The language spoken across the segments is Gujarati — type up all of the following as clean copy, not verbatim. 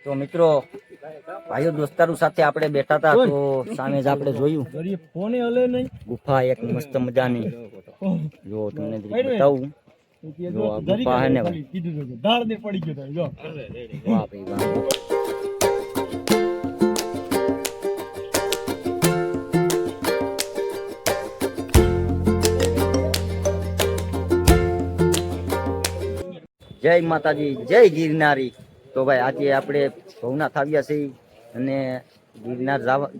તો મિત્રો ભાઈઓ દોસ્તારો સાથે આપણે બેઠા હતા તો સામે જ આપણે જોયું ગુફા એક મસ્ત મજાની જો તમને બતાવું જો આ ગુફા હે ને ભાઈ વાહ ભાઈ વાહ જય માતાજી જય ગિરનારી। તો ભાઈ આજે આપણે ભવનાથ આવ્યા છીએ અને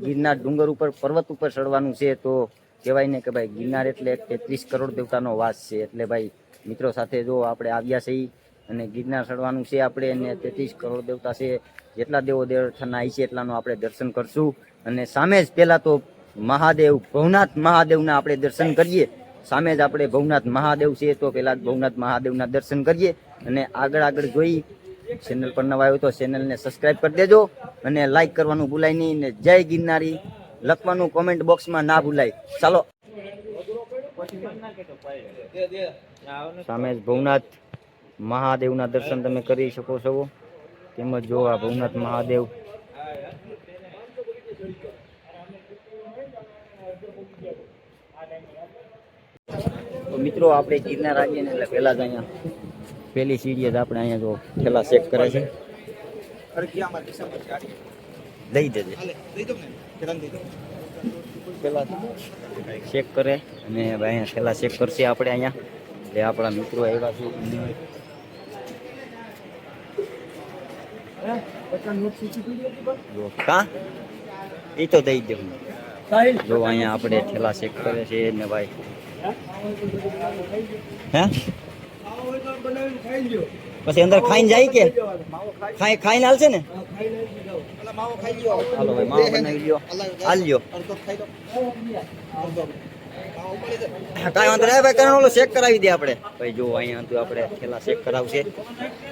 ગિરનાર ડુંગર ઉપર પર્વત ઉપર ચડવાનું છે। તો કહેવાય ને કે ભાઈ ગિરનાર એટલે 33 કરોડ દેવતાનો વાસ છે। એટલે ભાઈ મિત્રો સાથે જો આપણે આવ્યા છીએ અને ગિરનાર ચડવાનું છે આપણે અને 33 કરોડ દેવતા છે જેટલા દેવો દેવતાના આવી છે એટલાનો આપણે દર્શન કરશું। અને સામે જ પહેલા તો મહાદેવ ભવનાથ મહાદેવના આપણે દર્શન કરીએ। સામે જ આપણે ભવનાથ મહાદેવ છે તો પહેલા ભવનાથ મહાદેવના દર્શન કરીએ અને આગળ જોઈ। ચેનલ પર નવા આવ્યો તો ચેનલને સબસ્ક્રાઇબ કરી દેજો અને લાઈક કરવાનું ભૂલાય નહીં ને જય ગિરનારી લખવાનું કોમેન્ટ બોક્સમાં ના ભૂલાય। ચાલો સામે જ ભવનાથ મહાદેવના દર્શન તમે કરી શકો છો। તેમજ જો આ ભવનાથ મહાદેવ તો મિત્રો આપણે ગિરનાર આવીએ ને એટલે પહેલા જ અહીંયા પેલી સીડીએ જ આપણે અહીંયા જો ઠેલા ચેક કરે છે લઈ દેજે પેલા ચેક કરે અને ભાઈ અહીંયા ઠેલા ચેક કરશે આપણે અહીંયા એટલે આપણા મિત્રો આવ્યા છે કા એ તો દઈ દેવું જો અહીંયા આપણે ઠેલા ચેક કરે છે ને ભાઈ હે પછી અંદર ખાઈને જાય કે ખાઈને હાલશે ને હાલો ભાઈ માવો બનાવી લ્યો હાલ લ્યો કાંઈ વાંધો નહીં ભાઈ કારણ ઓલો ચેક કરાવી દે આપણે ભાઈ જો અહીંયા હતું આપણે પેલા ચેક કરાવશે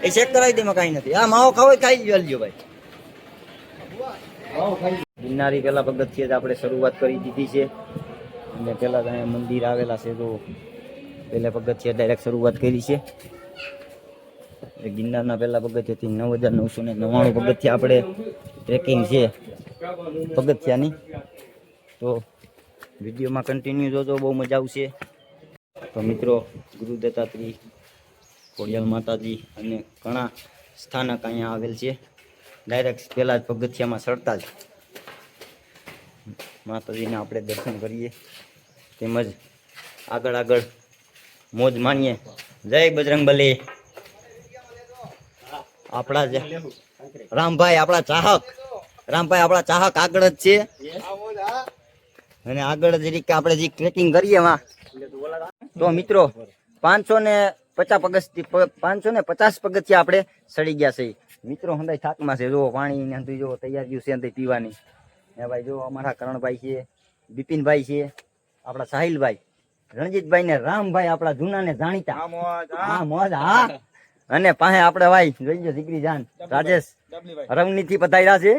એ ચેક કરાવી દે એમાં કાંઈ નથી આ માવો ખાવો ખાઈ લ્યો ભાઈ ગિરનારી પેલા પગથિયે જ આપણે શરૂઆત કરી દીધી છે અને પેલા અહીંયા મંદિર આવેલા છે તો પહેલા પગથિયે ડાયરેક્ટ શરૂઆત કરી છે। ગિરનારના પહેલા પગથિયાથી 9999 પગથિયા આપણે ટ્રેકિંગ છે પગથિયાની। તો વિડીયોમાં કન્ટિન્યુ જોજો બહુ મજા આવશે। તો મિત્રો ગુરુ દત્તાત્રેય ખોડિયાર માતાજી અને ઘણા સ્થાનક અહીંયા આવેલ છે। ડાયરેક્ટ પહેલા જ પગથિયામાં ચડતા જ માતાજીને આપણે દર્શન કરીએ તેમજ આગળ મોજ માણીએ। જય બજરંગબલી। આપણા રામભાઈ આપણા ચાહક આગળ જ છે અને આગળ જ રીતે આપણે જે ટ્રેકિંગ કરીએ એમાં તો મિત્રો 550 પગથિયા આપણે ચડી ગયા છે મિત્રો। હંધાઈ થાકમાં છે જો પાણી જો તૈયાર ગયું છે હંધાઈ પીવાની ને ભાઈ જો અમારા કરણભાઈ છે બિપિનભાઈ છે આપણા સાહિલભાઈ રણજીતભાઈ ને રામભાઈ આપણા જૂના ને જાણીતા હા મોજ હા અને પાસે આપણે ભાઈ જોઈજો દીકરી જાન રાજેશ રવની થી પધાર્યા છે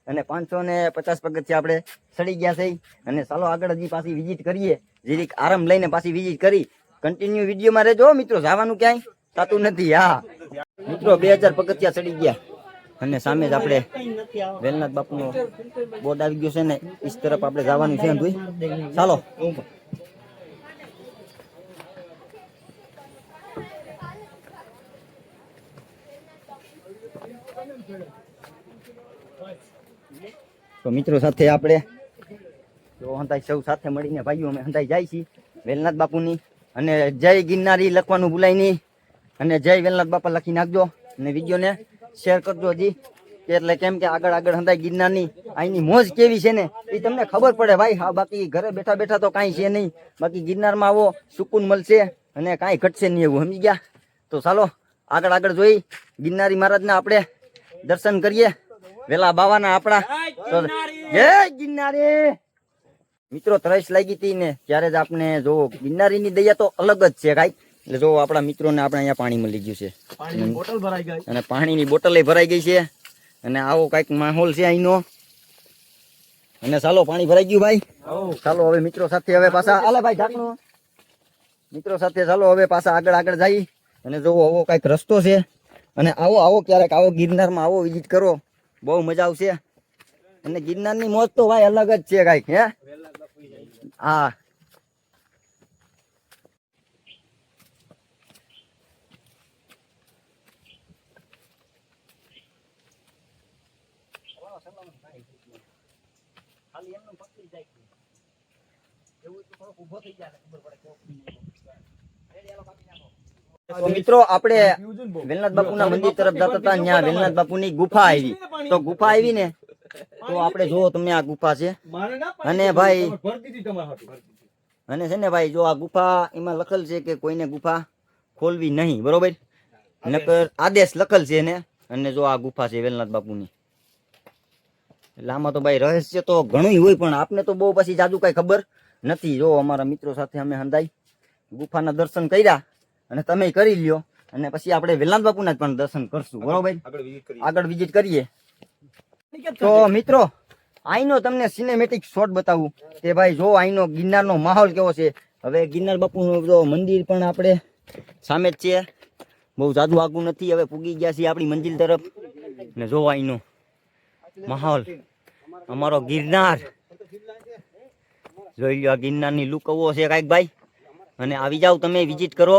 અને 550 પગથિયા આપણે ચડી ગયા છે અને ચાલો આગળ હજી પાછી વિઝિટ કરીએ જીરીક આરામ લઈને પાછી વિઝિટ કરી કન્ટિન્યુ વિડીયોમાં રહેજો મિત્રો જવાનું ક્યાંય થતું નથી। હા મિત્રો 2000 પગથિયા ચડી ગયા અને સામે જ આપણે વેલનાથ બાપુનો બોર્ડ આવી ગયો છે ને ਇਸ તરફ આપણે જવાનું છે ચાલો તો મિત્રો સાથે આપણે જો હંતાઈ સૌ સાથે મળીને ભાઈઓ અમે હંતાઈ જાય છીએ વેલનાથ બાપુની અને જય ગિરનારી લખવાનું ભૂલાય નહીં અને જય વેલનાથ બાપા લખી નાખજો અને વિડીયોને શેર કરજો હજી એટલે કેમ કે આગળ હંતાઈ ગિરનારની અહીંની મોજ કેવી છે ને એ તમને ખબર પડે ભાઈ। હા બાકી ઘરે બેઠા તો કાંઈ છે નહીં બાકી ગિરનારમાં આવો સુકૂન મળશે અને કાંઈ ઘટશે નહીં એવું સમજી ગયા। તો ચાલો આગળ જોઈ ગિરનારી મહારાજના આપણે દર્શન કરીએ વેલા બાવાના આપણા જય ગિરનારી। મિત્રો તરસ લાગી હતી ને ત્યારે જ આપણે જો ગિરનારીની દયા તો અલગ જ છે કાંઈ એટલે જો આપણા મિત્રોને આપણે અહીંયા પાણી મળી ગયું છે અને પાણીની બોટલ ભરાઈ ગઈ છે અને આવો કઈક માહોલ છે અહીંનો અને ચાલો પાણી ભરાઈ ગયું ભાઈ ચાલો હવે મિત્રો સાથે હવે પાછા આલે ભાઈ ઢાંકણું મિત્રો સાથે ચાલો હવે પાછા આગળ જઈ અને જો આવો કઈક રસ્તો છે અને આવો ક્યારેક આવો ગિરનારમાં આવો વિઝિટ કરો બહુ મજા આવશે. અને ગિરનારની મોજ તો ભાઈ અલગ જ છે કાંઈક. હે હા તો મિત્રો આપણે વેલનાથ બાપુના મંદિર તરફ જતા હતા. ત્યાં વેલનાથ બાપુની ગુફા આવી. તો ગુફા આવી ને તો આપણે જોવો તમે આ ગુફા છે. અને ભાઈ અને છે ને ભાઈ જો આ ગુફા એમાં લખેલ છે કે કોઈને ગુફા ખોલવી નહીં, બરોબર? નકર આદેશ લખેલ છે એને. અને જો આ ગુફા છે વેલનાથ બાપુની. એટલે આમાં તો ભાઈ રહસ્ય તો ઘણું હોય, પણ આપને તો બહુ પછી જાજુ કઈ ખબર નથી. જો અમારા મિત્રો સાથે અમે હંધાઈ ગુફાના દર્શન કર્યા અને તમે કરી લ્યો. અને પછી આપણે વેલનાથ બાપુના પણ દર્શન કરશું, બરોબર? આગળ વિઝિટ કરીએ. તો મિત્રો અહીંનો તમને સિનેમેટિક શોટ બતાવું કે ભાઈ જો અહીંનો ગિરનારનો માહોલ કેવો છે. હવે ગિરનાર બાપુનું જો મંદિર પણ આપણે સામે જ છે, બહુ જાદુ આગું નથી. હવે પૂગી ગયા છીએ આપણી મંજિલ તરફ. ને જો અહીંનો માહોલ અમારો ગિરનાર જોઈ લો. ગિરનારની લુક આવો છે કાંઈક ભાઈ. અને આવી જાવ તમે, વિઝિટ કરો.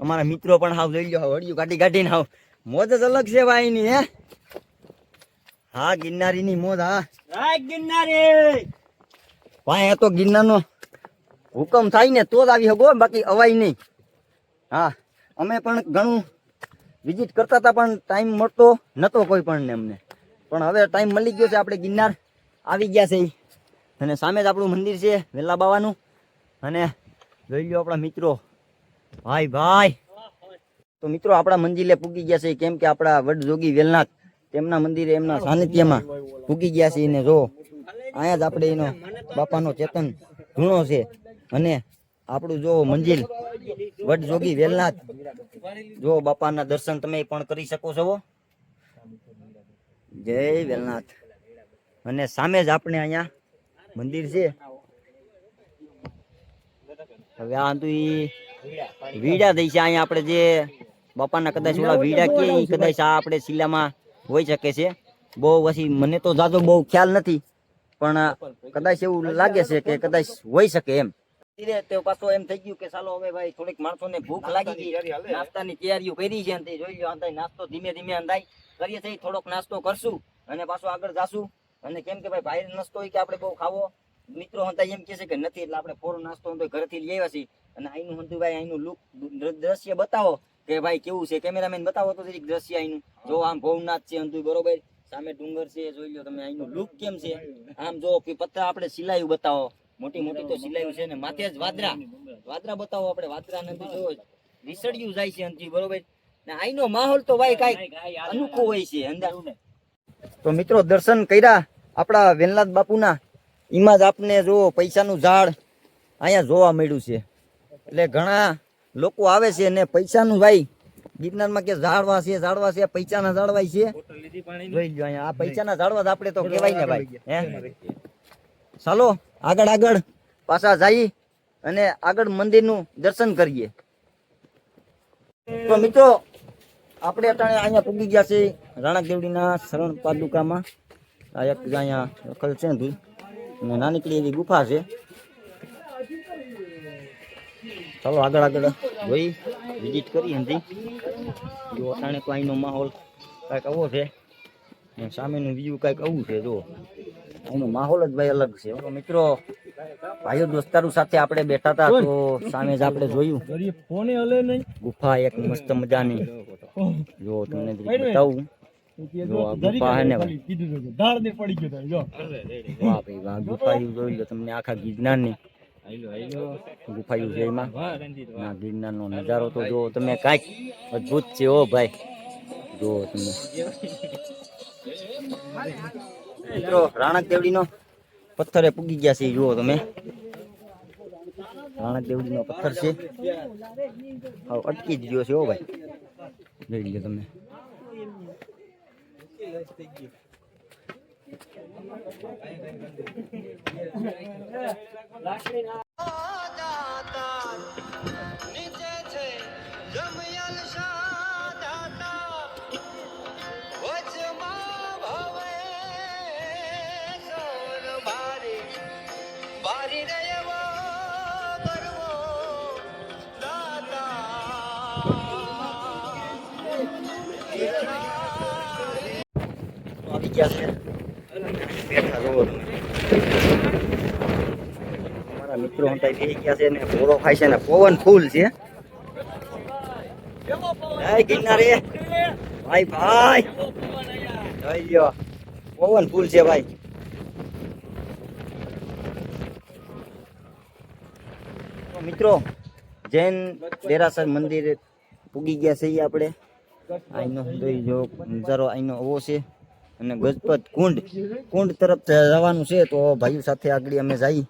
અમારા મિત્રો પણ હાવ જોઈ લો, વડિયું કાઢી કાઢીને હાવ મોજ જ અલગ છે ભાઈ ની. હે હા ગિરનારીની મોજ. હા ગિરનારી ભાઈ, તો ગિરનારનો હુકમ થાય ને તો જ આવી શકો, બાકી અવાય નહીં. હા અમે પણ ઘણું વિઝિટ કરતા હતા, પણ ટાઈમ મળતો નતો કોઈ પણ ને અમને. પણ હવે ટાઈમ મળી ગયો છે, આપણે ગિરનાર આવી ગયા છે. અને સામે જ આપણું મંદિર છે વેલા બાવાનું. અને જોઈ લો આપણા મિત્રો. ભાઈ ભાઈ તો મિત્રો આપણા મંજિલે પૂગી ગયા છે, કેમ કે આપણા વડ જોગી વેલનાથ તેમના મંદિરે એમના સાનિધ્યમાં પૂગી ગયા છે. ને જો અહીંયા જ આપણે એનો બાપાનો ચેતન ધૂણો છે. અને આપણું જો મંજિલ વડ જોગી વેલનાથ, જો બાપાના દર્શન તમે પણ કરી શકો છો. જય વેલનાથ. અને સામે જ આપણે અહીંયા મંદિર છે. હવે આ તો વીડા થઈ છે અહીંયા. આપણે જે બાપાના કદાચ ઓલા વીડા કે કદાચ આ આપણે શિલામાં હોઈ શકે છે. બહુ પછી મને તો જાજો બહુ ખ્યાલ નથી, પણ કદાચ એવું લાગે છે કે કદાચ હોઈ શકે એમ. તે પાછો એમ થઈ ગયું કે ચાલો હવે ભાઈ થોડીક માણસોને ભૂખ લાગી ગઈ, નાસ્તાની તૈયારીઓ કરી છે. જોઈ લો અંધાઈ નાસ્તો ધીમે ધીમે અંધાઈ કરીએ છીએ. થોડોક નાસ્તો કરશું અને પાછો આગળ જાશું. અને કેમ કે ભાઈ ભાઈ નાસ્તો હોય કે આપણે બહુ ખાવો મિત્રો હતા એમ કે છે કે નથી, એટલે આપણે ફોરો નાસ્તો ઘરેથી લઈ આવ્યા છીએ. અને અહીંનું હતું ભાઈ, અહીંનું લુક દ્રશ્ય બતાવો કે ભાઈ કેવું છે. કેમેરામેન બતાવો તો જરીક દ્રશ્ય અહીંનું. જો આમ ભવનાથ છે અંધુ, બરોબર? સામે ડુંગર છે, જોઈ લો તમે. અહીંનું લુક કેમ છે આમ જો પત્તા આપણે સિલાયું બતાવો, મોટી મોટી તો સિલાયું છે. ને માથે જ વાદરા વાદરા બતાવો આપણે. વાદરા ને જો રીસડિયું જાય છે અંતિ, બરોબર? ને અહીંનો માહોલ તો ભાઈ કાંઈક અનોખો હોય છે અંદર. તો મિત્રો દર્શન કર્યા આપણા વેલનાથ બાપુના. એમાં જ આપને જો પૈસાનું ઝાડ અહીંયા જોવા મળ્યું છે. એટલે ઘણા લોકો આવે છે ને પૈસાનું ભાઈ ગિરનારમાં કે ઝાડવા છે, ઝાડવા છે, પૈસાના ઝાડવા છે. જોઈ લો અહીંયા આ પૈસાના ઝાડવા આપણે તો કહેવાય ને ભાઈ. હે ચાલો આગળ આગળ પાછા જઈ અને આગળ મંદિરનું દર્શન કરીએ. તો મિત્રો આપણે અટાણે અહીંયા પૂગી ગયા છે રાણા દેવડીના શરણ પાદુકામાં. આ એક અહીંયા લખેલ છે ને, નાનકડી એવી ગુફા છે. ચાલો આગળ આગળ જોઈ વિઝિટ કરી હતી. જો અટાણે તો અહીંનો માહોલ કાંઈક આવો છે, સામેનું વ્યૂ કાંઈક આવું છે. જો અહીંનો માહોલ જ ભાઈ અલગ છે. મિત્રો ભાઈઓ દોસ્તારો સાથે આપણે બેઠા હતા, તો સામે જ આપણે જોયું ગુફા એક મસ્ત મજાની. જો તમને બતાવું, જો આ ગુફા હે ને ભાઈ, વાહ ભાઈ વાહ. ગુફા જોઈ લો તમને, આખા ગિરનારની ગુફાયું છે એમાં. ના ગિરનારનો નજારો તો જો તમે કાંઈક અદ્ભુત છે. ઓ ભાઈ જો તમે મિત્રો રાણક દેવડીનો પથ્થરે પૂગી ગયા છે. જુઓ તમે રાણક દેવડીનો પથ્થર છે, અટકી જ ગયો છે. ઓ ભાઈ જોઈ લો તમે. આવી ગયા છે બેઠા જોવો તમે અમારા મિત્રો હતા બેસી ગયા છે ને બોરો ખાય છે ને પવન ફૂલ છે જય ગિરનારી ભાઈ ભાઈ જઈ લ્યો પવન ફૂલ છે ભાઈ તો મિત્રો જૈન દેરાસર મંદિર પૂગી ગયા છે આપણે અહીંનો જો નજારો અહીંનો આવો છે અને ગજપત કુંડ તરફ જવાનું છે તો ભાઈઓ સાથે આગળ અમે જઈ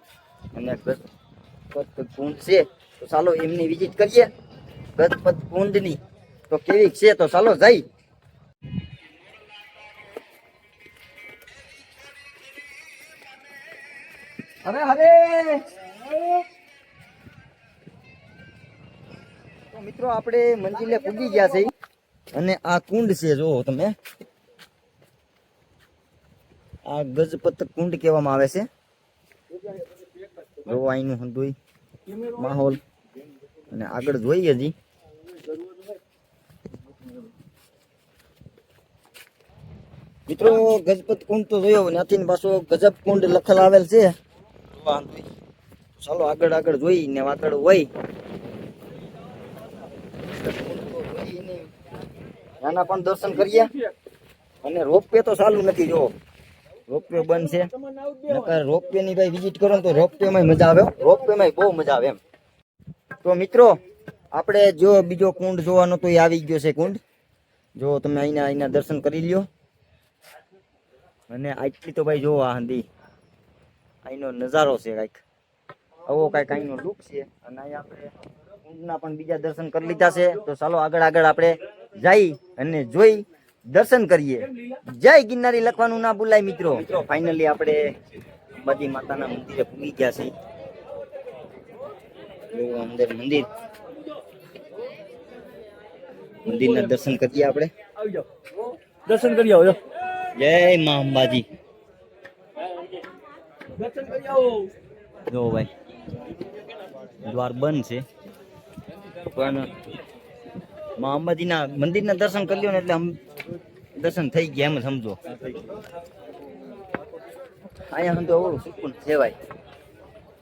અને ગજપત કુંડ છે તો ચાલો એમની વિઝિટ કરીએ ગજપત કુંડની તો કેવી છે તો ચાલો જઈ હરે હરે તો મિત્રો આપણે મંજિલે પૂગી ગયા છે અને આ કુંડ છે જો તમે આ ગજપત કુંડ કહેવામાં આવે છે જો અહીંનું હંધુય માહોલ અને આગળ જોઈએ હજી મિત્રો ગજપત કુંડ તો જોયો ત્યાંથી પાછો ગજબ કુંડ લખેલ આવેલ છે ચાલો આગળ જોઈ ને આગળ હોય નાના પણ દર્શન કરીએ અને રોપવે તો ચાલુ નથી જો રોપવે બંધ છે નકર રોપવે ની ભાઈ વિઝિટ કરો તો રોપવે માં મજા આવે રોપવે માં બહુ મજા આવે એમ તો મિત્રો આપણે જો બીજો કુંડ જોવાનો તો એ આવી ગયો છે કુંડ જો તમે અહીંના દર્શન કરી લ્યો અને આટલી તો ભાઈ જો આ હંધી અહીંનો નજારો છે કાંઈક આવો કાંઈક અહીંનો લુક છે અને અહીં આપણે કુંડના પણ બીજા દર્શન કરી લીધા છે તો ચાલો આગળ આપણે જઈ અને જોઈ દર્શન કરીએ જય ગિરનારી લખવાનું ના ભૂલાય મિત્રો ફાઇનલી આપણે અંબાજી માતાના મંદિરે પૂગી ગયા છે અંદર મંદિરના દર્શન કરીએ આપણે દર્શન કરી આવો જય માં અંબાજી દર્શન કરી આવો જો ભાઈ દ્વાર બંધ છે પણ માં અંબાજીના મંદિરના દર્શન કરી લ્યો ને એટલે દર્શન થઈ ગયા એમ જ સમજો અહીંયા સમજો ઓળું સુકૂન છે ભાઈ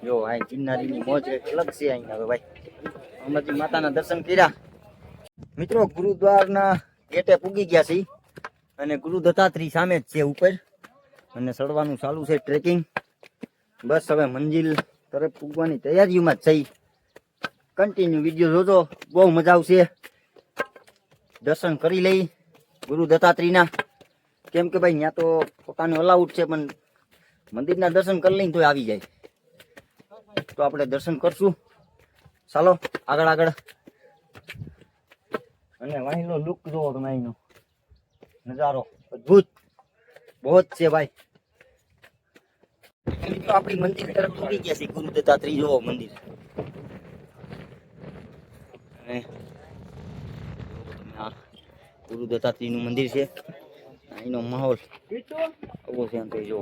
જો અહીં ગિરનારીની મોજ અલગ છે અહીંયા હવે ભાઈ અંબાજી માતાના દર્શન કર્યા મિત્રો ગુરુદ્વારના ગેટે પૂગી ગયા છે અને ગુરુ દત્તાત્રી સામે જ છે ઉપર અને ચડવાનું ચાલુ છે ટ્રેકિંગ બસ હવે મંજિલ તરફ પૂગવાની તૈયારીઓમાં જ છે કન્ટિન્યુ વિડીયો જોજો બહુ મજા આવશે દર્શન કરી લઈ ગુરુ દત્તાત્રીના કેમ કે ભાઈ ત્યાં તો પોતાનું અલાઉડ છે પણ મંદિરના દર્શન કરી લઈને તો આવી જાય તો આપણે દર્શન કરશું ચાલો આગળ અને વાહીનો લુક જોવો તમે અહીંનો નજારો અદભુત બહુ જ છે ભાઈ તો આપણી મંદિર તરફ ઉડી ગયા છે ગુરુ દત્તાત્રી જોવો મંદિર અને ગુરુ દત્તાત્રી નું મંદિર છે અહીંનો માહોલ આવો છે આમ જો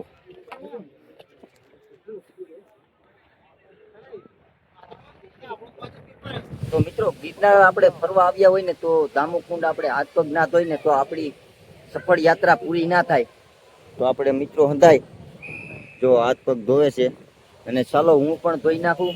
તો મિત્રો ગિરનાર આપણે ફરવા આવ્યા હોય ને તો દામોકુંડ આપણે હાથ પગ ના ધોઈ ને તો આપણી સફળ યાત્રા પૂરી ના થાય તો આપણે મિત્રો હંધાય જો હાથ પગ ધોવે છે અને ચાલો હું પણ ધોઈ નાખું